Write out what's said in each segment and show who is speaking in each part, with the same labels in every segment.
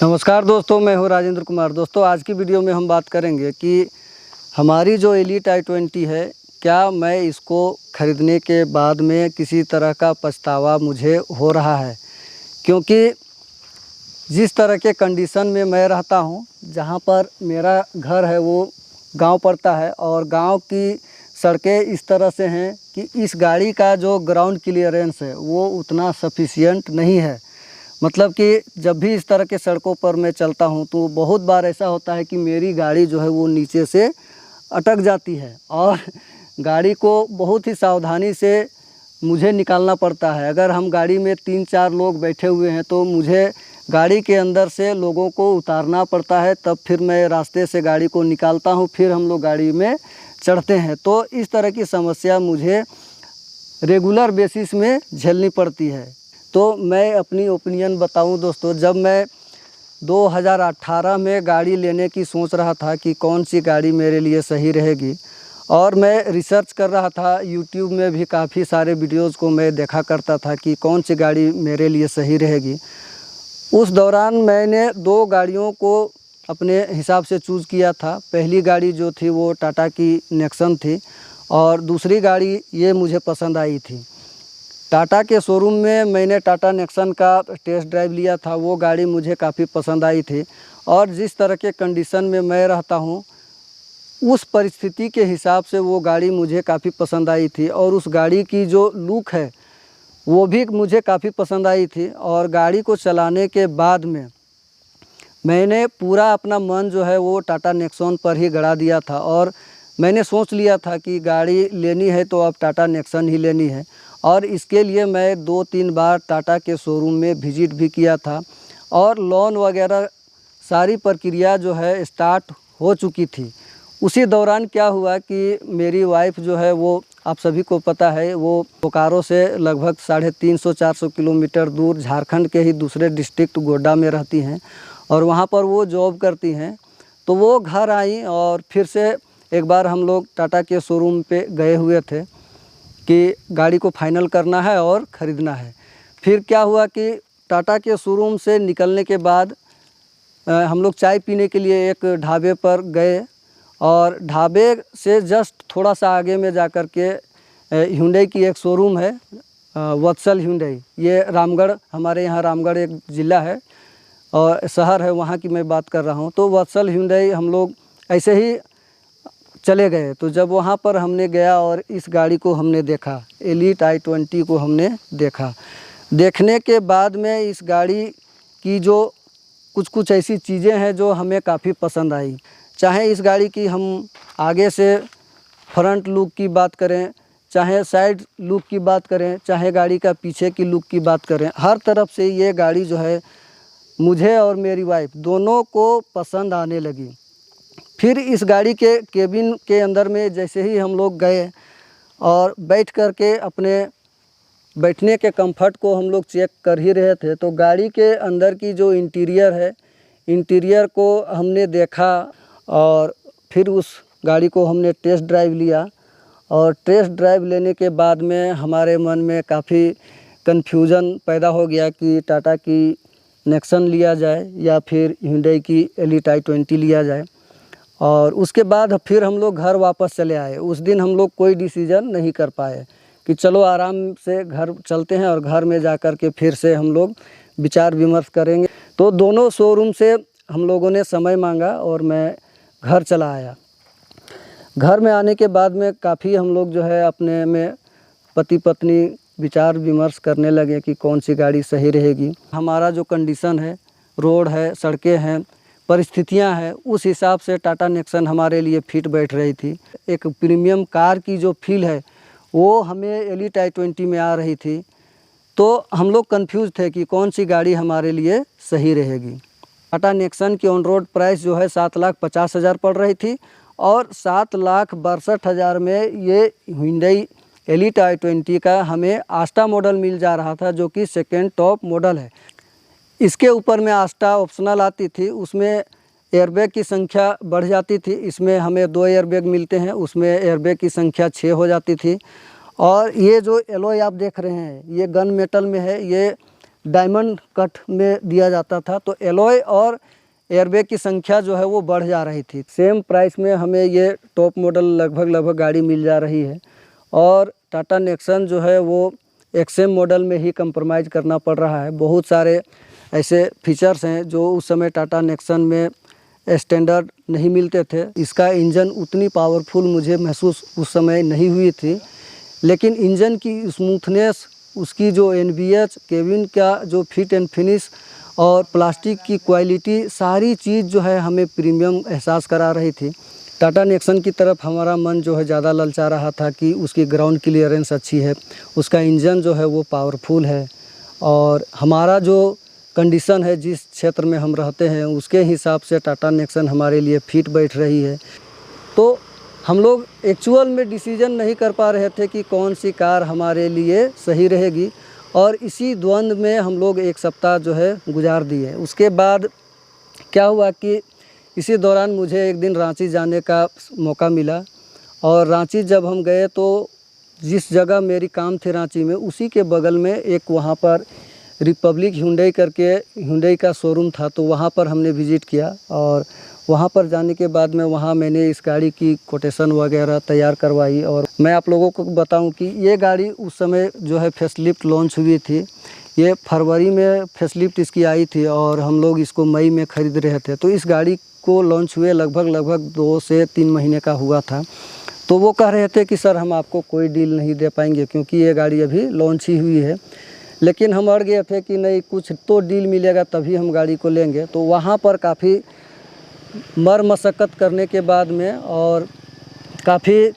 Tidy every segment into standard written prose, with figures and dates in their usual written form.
Speaker 1: नमस्कार दोस्तों, मैं हूं राजेंद्र कुमार। दोस्तों, आज की वीडियो में हम बात करेंगे कि हमारी जो एलीट i20 है, क्या मैं इसको ख़रीदने के बाद में किसी तरह का पछतावा मुझे हो रहा है। क्योंकि जिस तरह के कंडीशन में मैं रहता हूं, जहां पर मेरा घर है वो गांव पड़ता है और गांव की सड़कें इस तरह से हैं कि इस गाड़ी का जो ग्राउंड क्लियरेंस है वो उतना सफिशिएंट नहीं है। मतलब कि जब भी इस तरह के सड़कों पर मैं चलता हूं तो बहुत बार ऐसा होता है कि मेरी गाड़ी जो है वो नीचे से अटक जाती है और गाड़ी को बहुत ही सावधानी से मुझे निकालना पड़ता है। अगर हम गाड़ी में 3-4 लोग बैठे हुए हैं तो मुझे गाड़ी के अंदर से लोगों को उतारना पड़ता है, तब फिर मैं रास्ते से गाड़ी को निकालता हूं, फिर हम लोग गाड़ी में चढ़ते हैं। तो इस तरह की समस्या मुझे रेगुलर बेसिस में झेलनी पड़ती है। तो मैं अपनी ओपिनियन बताऊं दोस्तों, जब मैं 2018 में गाड़ी लेने की सोच रहा था कि कौन सी गाड़ी मेरे लिए सही रहेगी, और मैं रिसर्च कर रहा था, यूट्यूब में भी काफ़ी सारे वीडियोज़ को मैं देखा करता था कि कौन सी गाड़ी मेरे लिए सही रहेगी। उस दौरान मैंने 2 गाड़ियों को अपने हिसाब से चूज़ किया था। पहली गाड़ी जो थी वो टाटा की नेक्सन थी और दूसरी गाड़ी ये मुझे पसंद आई थी। टाटा के शोरूम में मैंने टाटा नेक्सन का टेस्ट ड्राइव लिया था, वो गाड़ी मुझे काफ़ी पसंद आई थी और जिस तरह के कंडीशन में मैं रहता हूँ उस परिस्थिति के हिसाब से वो गाड़ी मुझे काफ़ी पसंद आई थी और उस गाड़ी की जो लुक है वो भी मुझे काफ़ी पसंद आई थी। और गाड़ी को चलाने के बाद में मैंने पूरा अपना मन जो है वो टाटा नेक्सॉन पर ही गड़ा दिया था और मैंने सोच लिया था कि गाड़ी लेनी है तो अब टाटा नेक्सन ही लेनी है। और इसके लिए मैं 2-3 बार टाटा के शोरूम में विज़िट भी किया था और लोन वगैरह सारी प्रक्रिया जो है स्टार्ट हो चुकी थी। उसी दौरान क्या हुआ कि मेरी वाइफ जो है वो, आप सभी को पता है, वो बोकारो से लगभग 350-400 किलोमीटर दूर झारखंड के ही दूसरे डिस्ट्रिक्ट गोड्डा में रहती हैं और वहाँ पर वो जॉब करती हैं। तो वो घर आई और फिर से एक बार हम लोग टाटा के शोरूम पे गए हुए थे कि गाड़ी को फाइनल करना है और ख़रीदना है। फिर क्या हुआ कि टाटा के शोरूम से निकलने के बाद हम लोग चाय पीने के लिए एक ढाबे पर गए और ढाबे से जस्ट थोड़ा सा आगे में जाकर के hyundai की एक शोरूम है, वत्सल hyundai। ये रामगढ़, हमारे यहाँ रामगढ़ एक ज़िला है और शहर है, वहाँ की मैं बात कर रहा हूँ। तो वत्सल hyundai हम लोग ऐसे ही चले गए। तो जब वहाँ पर हमने गया और इस गाड़ी को हमने देखा, एलीट i20 को हमने देखा, देखने के बाद में इस गाड़ी की जो कुछ ऐसी चीज़ें हैं जो हमें काफ़ी पसंद आई। चाहे इस गाड़ी की हम आगे से फ्रंट लुक की बात करें, चाहे साइड लुक की बात करें, चाहे गाड़ी का पीछे की लुक की बात करें, हर तरफ से ये गाड़ी जो है मुझे और मेरी वाइफ दोनों को पसंद आने लगी। फिर इस गाड़ी के केबिन के अंदर में जैसे ही हम लोग गए और बैठ कर के अपने बैठने के कंफर्ट को हम लोग चेक कर ही रहे थे, तो गाड़ी के अंदर की जो इंटीरियर है, इंटीरियर को हमने देखा और फिर उस गाड़ी को हमने टेस्ट ड्राइव लिया। और टेस्ट ड्राइव लेने के बाद में हमारे मन में काफ़ी कन्फ्यूज़न पैदा हो गया कि टाटा की नेक्सन लिया जाए या फिर hyundai की एलीट i20 लिया जाए। और उसके बाद फिर हम लोग घर वापस चले आए। उस दिन हम लोग कोई डिसीज़न नहीं कर पाए कि चलो आराम से घर चलते हैं और घर में जा कर के फिर से हम लोग विचार विमर्श करेंगे। तो दोनों शोरूम से हम लोगों ने समय मांगा और मैं घर चला आया। घर में आने के बाद में काफ़ी हम लोग जो है अपने में पति पत्नी विचार विमर्श करने लगे कि कौन सी गाड़ी सही रहेगी। हमारा जो कंडीशन है, रोड है, सड़कें हैं, परिस्थितियां हैं, उस हिसाब से टाटा नेक्सन हमारे लिए फिट बैठ रही थी। एक प्रीमियम कार की जो फील है वो हमें एलीट i20 में आ रही थी। तो हम लोग कंफ्यूज थे कि कौन सी गाड़ी हमारे लिए सही रहेगी। टाटा नेक्सन की ऑन रोड प्राइस जो है 7,50,000 पड़ रही थी और 7,62,000 में ये hyundai एलीट i20 का हमें आस्टा मॉडल मिल जा रहा था, जो कि सेकेंड टॉप मॉडल है। इसके ऊपर में आस्टा ऑप्शनल आती थी, उसमें एयरबैग की संख्या बढ़ जाती थी। इसमें हमें 2 एयरबैग मिलते हैं, उसमें एयरबैग की संख्या 6 हो जाती थी। और ये जो एलॉय आप देख रहे हैं ये गन मेटल में है, ये डायमंड कट में दिया जाता था, तो एलॉय और एयरबैग की संख्या जो है वो बढ़ जा रही थी। सेम प्राइस में हमें ये टॉप मॉडल लगभग गाड़ी मिल जा रही है, और टाटा नेक्सन जो है वो एक्सएम मॉडल में ही कंप्रोमाइज़ करना पड़ रहा है। बहुत सारे ऐसे फीचर्स हैं जो उस समय टाटा नेक्सन में स्टैंडर्ड नहीं मिलते थे। इसका इंजन उतनी पावरफुल मुझे महसूस उस समय नहीं हुई थी, लेकिन इंजन की स्मूथनेस, उसकी जो एनवीएच, केबिन का जो फिट एंड फिनिश और प्लास्टिक की क्वालिटी, सारी चीज़ जो है हमें प्रीमियम एहसास करा रही थी। टाटा नेक्सन की तरफ हमारा मन जो है ज़्यादा ललचा रहा था कि उसकी ग्राउंड क्लियरेंस अच्छी है, उसका इंजन जो है वो पावरफुल है, और हमारा जो कंडीशन है, जिस क्षेत्र में हम रहते हैं, उसके हिसाब से टाटा नेक्सन हमारे लिए फिट बैठ रही है। तो हम लोग एक्चुअल में डिसीजन नहीं कर पा रहे थे कि कौन सी कार हमारे लिए सही रहेगी, और इसी द्वंद्व में हम लोग एक सप्ताह जो है गुजार दिए। उसके बाद क्या हुआ कि इसी दौरान मुझे एक दिन रांची जाने का मौका मिला, और रांची जब हम गए तो जिस जगह मेरी काम थी रांची में, उसी के बगल में एक वहाँ पर रिपब्लिक हुंडई करके हुंडई का शोरूम था, तो वहाँ पर हमने विज़िट किया। और वहाँ पर जाने के बाद में वहाँ मैंने इस गाड़ी की कोटेशन वगैरह तैयार करवाई। और मैं आप लोगों को बताऊं कि ये गाड़ी उस समय जो है फेसलिफ्ट लॉन्च हुई थी। ये फरवरी में फेसलिफ्ट इसकी आई थी, और हम लोग इसको मई में ख़रीद रहे थे। तो इस गाड़ी को लॉन्च हुए लगभग 2 से 3 महीने का हुआ था। तो वो कह रहे थे कि सर हम आपको कोई डील नहीं दे पाएंगे, क्योंकि ये गाड़ी अभी लॉन्च ही हुई है। लेकिन हम अड़ गए थे कि नहीं, कुछ तो डील मिलेगा तभी हम गाड़ी को लेंगे। तो वहाँ पर काफ़ी मर मशक्क़त करने के बाद में, और काफ़ी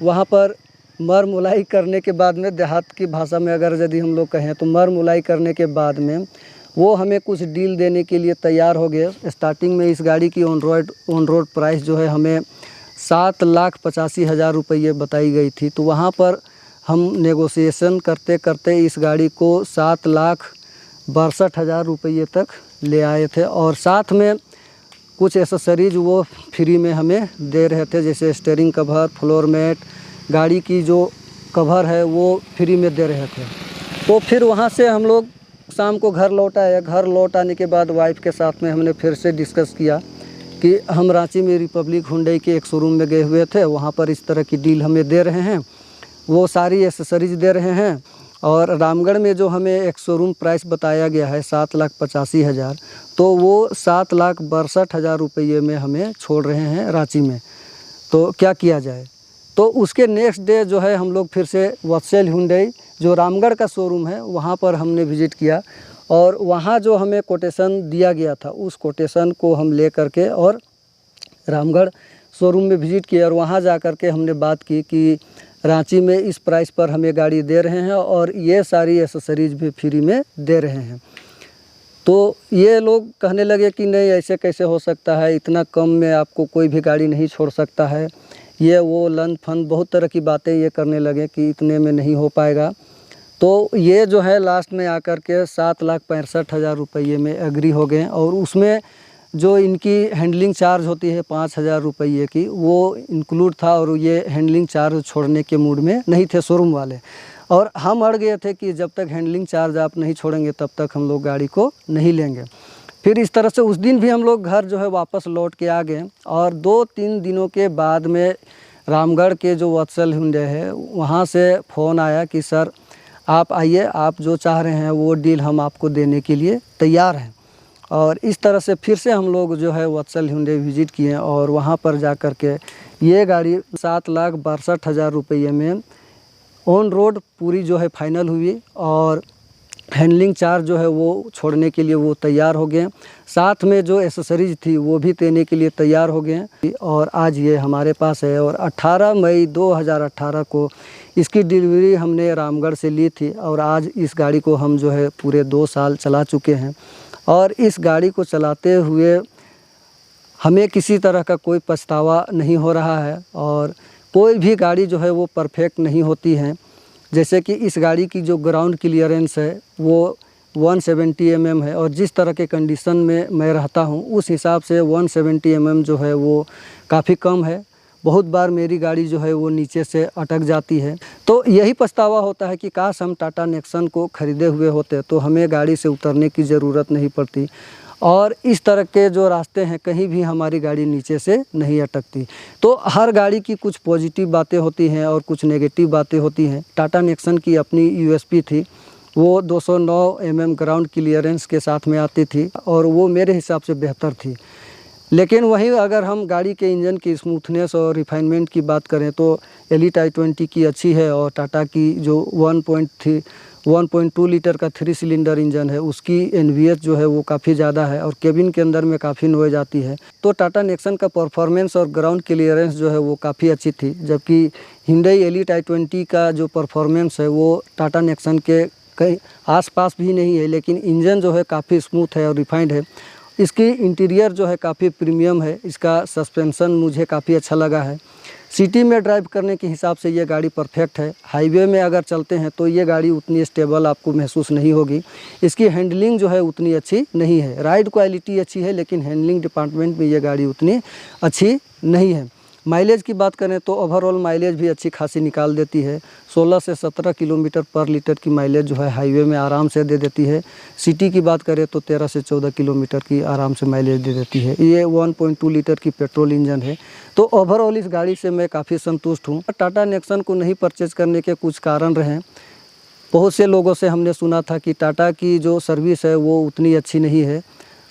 Speaker 1: वहाँ पर मर मुलाई करने के बाद में, देहात की भाषा में अगर यदि हम लोग कहें तो मर मुलाई करने के बाद में वो हमें कुछ डील देने के लिए तैयार हो गए। स्टार्टिंग में इस गाड़ी की ऑन रोड प्राइस जो है हमें 7,85,000 रुपये बताई गई थी। तो वहाँ पर हम नेगोशिएशन करते करते इस गाड़ी को 7,62,000 रुपये तक ले आए थे, और साथ में कुछ एसेसरीज वो फ्री में हमें दे रहे थे, जैसे स्टीयरिंग कवर, फ्लोर मैट, गाड़ी की जो कवर है वो फ्री में दे रहे थे। तो फिर वहाँ से हम लोग शाम को घर लौट आए। घर लौट आने के बाद वाइफ के साथ में हमने फिर से डिस्कस किया कि हम रांची में रिपब्लिक हुंडई के एक शोरूम में गए हुए थे, वहाँ पर इस तरह की डील हमें दे रहे हैं, वो सारी एसेसरीज दे रहे हैं। और रामगढ़ में जो हमें एक शोरूम प्राइस बताया गया है 7,85,000, तो वो 7,62,000 रुपये में हमें छोड़ रहे हैं रांची में। तो क्या किया जाए? तो उसके नेक्स्ट डे जो है हम लोग फिर से वत्सल हुंडई जो रामगढ़ का शोरूम है वहाँ पर हमने विज़िट किया, और वहाँ जो हमें कोटेशन दिया गया था उस कोटेशन को हम ले करके और रामगढ़ शोरूम में विज़िट किया, और वहाँ जा कर के हमने बात की कि रांची में इस प्राइस पर हमें गाड़ी दे रहे हैं, और ये सारी एसेसरीज भी फ्री में दे रहे हैं। तो ये लोग कहने लगे कि नहीं, ऐसे कैसे हो सकता है, इतना कम में आपको कोई भी गाड़ी नहीं छोड़ सकता है, ये वो लन फन बहुत तरह की बातें ये करने लगे कि इतने में नहीं हो पाएगा। तो ये जो है लास्ट में आकर के 7,65,000 रुपये में एग्री हो गए, और उसमें जो इनकी हैंडलिंग चार्ज होती है 5,000 रुपये की, वो इंक्लूड था, और ये हैंडलिंग चार्ज छोड़ने के मूड में नहीं थे शोरूम वाले। और हम अड़ गए थे कि जब तक हैंडलिंग चार्ज आप नहीं छोड़ेंगे तब तक हम लोग गाड़ी को नहीं लेंगे। फिर इस तरह से उस दिन भी हम लोग घर जो है वापस लौट के आ गए, और 2-3 दिनों के बाद में रामगढ़ के जो वत्सल हुंडई है वहाँ से फ़ोन आया कि सर आप आइए, आप जो चाह रहे हैं वो डील हम आपको देने के लिए तैयार हैं। और इस तरह से फिर से हम लोग जो है वत्सल हुंडई विज़िट किए, और वहाँ पर जा कर के ये गाड़ी 7,62,000 रुपये में ऑन रोड पूरी जो है फाइनल हुई, और हैंडलिंग चार्ज जो है वो छोड़ने के लिए वो तैयार हो गए, साथ में जो एसेसरीज थी वो भी देने के लिए तैयार हो गए, और आज ये हमारे पास है। और 18 मई 2018 को इसकी डिलीवरी हमने रामगढ़ से ली थी, और आज इस गाड़ी को हम जो है पूरे 2 साल चला चुके हैं, और इस गाड़ी को चलाते हुए हमें किसी तरह का कोई पछतावा नहीं हो रहा है। और कोई भी गाड़ी जो है वो परफेक्ट नहीं होती है, जैसे कि इस गाड़ी की जो ग्राउंड क्लियरेंस है वो 170 mm है, और जिस तरह के कंडीशन में मैं रहता हूँ उस हिसाब से 170 mm जो है वो काफ़ी कम है। बहुत बार मेरी गाड़ी जो है वो नीचे से अटक जाती है। तो यही पछतावा होता है कि काश हम टाटा नेक्सन को ख़रीदे हुए होते तो हमें गाड़ी से उतरने की ज़रूरत नहीं पड़ती और इस तरह के जो रास्ते हैं कहीं भी हमारी गाड़ी नीचे से नहीं अटकती। तो हर गाड़ी की कुछ पॉजिटिव बातें होती हैं और कुछ नेगेटिव बातें होती हैं। टाटा नेक्सन की अपनी यूएसपी थी, वो 209 mm ग्राउंड क्लियरेंस के साथ में आती थी और वो मेरे हिसाब से बेहतर थी। लेकिन वहीं अगर हम गाड़ी के इंजन की स्मूथनेस और रिफाइनमेंट की बात करें तो एलीट i20 की अच्छी है और टाटा की जो 1.2 लीटर का 3 सिलेंडर इंजन है उसकी NVH जो है वो काफ़ी ज़्यादा है और केबिन के अंदर में काफ़ी नॉइज़ आती है। तो टाटा नेक्सन का परफॉर्मेंस और ग्राउंड क्लियरेंस जो है वो काफ़ी अच्छी थी, जबकि हिंडई एलीट i20 का जो परफॉर्मेंस है वो टाटा नेक्सन के कहीं आसपास भी नहीं है, लेकिन इंजन जो है काफ़ी स्मूथ है और रिफाइंड है। इसकी इंटीरियर जो है काफ़ी प्रीमियम है, इसका सस्पेंशन मुझे काफ़ी अच्छा लगा है। सिटी में ड्राइव करने के हिसाब से ये गाड़ी परफेक्ट है। हाईवे में अगर चलते हैं तो ये गाड़ी उतनी स्टेबल आपको महसूस नहीं होगी। इसकी हैंडलिंग जो है उतनी अच्छी नहीं है। राइड क्वालिटी अच्छी है लेकिन हैंडलिंग डिपार्टमेंट में ये गाड़ी उतनी अच्छी नहीं है। माइलेज की बात करें तो ओवरऑल माइलेज भी अच्छी खासी निकाल देती है। 16 से 17 किलोमीटर पर लीटर की माइलेज जो है हाईवे में आराम से दे देती है। सिटी की बात करें तो 13 से 14 किलोमीटर की आराम से माइलेज दे देती है। ये 1.2 लीटर की पेट्रोल इंजन है। तो ओवरऑल इस गाड़ी से मैं काफ़ी संतुष्ट हूँ। टाटा नेक्सन को नहीं परचेज़ करने के कुछ कारण रहे। बहुत से लोगों से हमने सुना था कि टाटा की जो सर्विस है वो उतनी अच्छी नहीं है।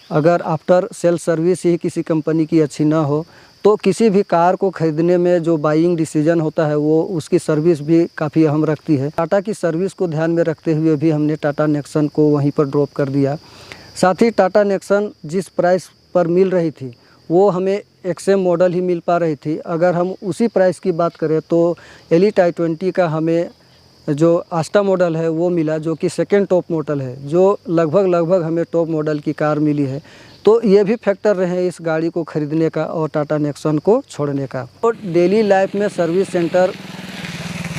Speaker 1: अगर आफ्टर सेल सर्विस ही किसी कंपनी की अच्छी ना हो तो किसी भी कार को ख़रीदने में जो बाइंग डिसीजन होता है वो उसकी सर्विस भी काफ़ी अहम रखती है। टाटा की सर्विस को ध्यान में रखते हुए भी हमने टाटा नेक्सन को वहीं पर ड्रॉप कर दिया। साथ ही टाटा नेक्सन जिस प्राइस पर मिल रही थी वो हमें XM मॉडल ही मिल पा रही थी। अगर हम उसी प्राइस की बात करें तो एलीट i20 का हमें जो आस्टा मॉडल है वो मिला, जो कि सेकेंड टॉप मॉडल है, जो लगभग हमें टॉप मॉडल की कार मिली है। तो ये भी फैक्टर रहे इस गाड़ी को ख़रीदने का और टाटा नेक्सन को छोड़ने का। और डेली लाइफ में सर्विस सेंटर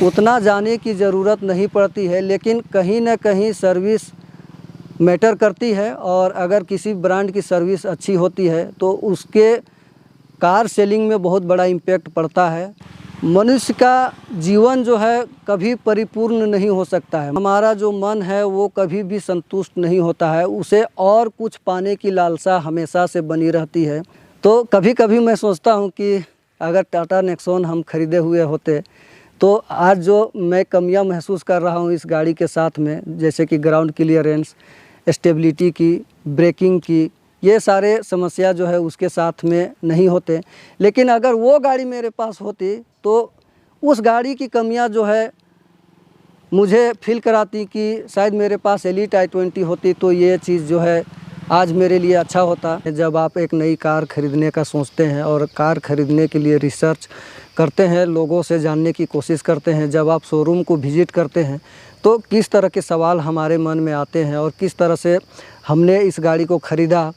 Speaker 1: उतना जाने की ज़रूरत नहीं पड़ती है, लेकिन कहीं ना कहीं सर्विस मैटर करती है और अगर किसी ब्रांड की सर्विस अच्छी होती है तो उसके कार सेलिंग में बहुत बड़ा इम्पैक्ट पड़ता है। मनुष्य का जीवन जो है कभी परिपूर्ण नहीं हो सकता है। हमारा जो मन है वो कभी भी संतुष्ट नहीं होता है, उसे और कुछ पाने की लालसा हमेशा से बनी रहती है। तो कभी कभी मैं सोचता हूँ कि अगर टाटा नेक्सॉन हम ख़रीदे हुए होते तो आज जो मैं कमियां महसूस कर रहा हूँ इस गाड़ी के साथ में, जैसे कि ग्राउंड क्लियरेंस, स्टेबिलिटी की, ब्रेकिंग की, ये सारे समस्या जो है उसके साथ में नहीं होते। लेकिन अगर वो गाड़ी मेरे पास होती तो उस गाड़ी की कमियां जो है मुझे फील कराती कि शायद मेरे पास एलीट i20 होती तो ये चीज़ जो है आज मेरे लिए अच्छा होता। जब आप एक नई कार ख़रीदने का सोचते हैं और कार ख़रीदने के लिए रिसर्च करते हैं, लोगों से जानने की कोशिश करते हैं, जब आप शोरूम को विज़िट करते हैं तो किस तरह के सवाल हमारे मन में आते हैं और किस तरह से हमने इस गाड़ी को ख़रीदा,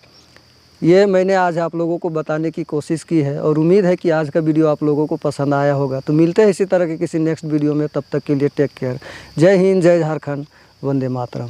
Speaker 1: ये मैंने आज आप लोगों को बताने की कोशिश की है और उम्मीद है कि आज का वीडियो आप लोगों को पसंद आया होगा। तो मिलते हैं इसी तरह के किसी नेक्स्ट वीडियो में, तब तक के लिए टेक केयर। जय हिंद, जय झारखंड, वंदे मातरम।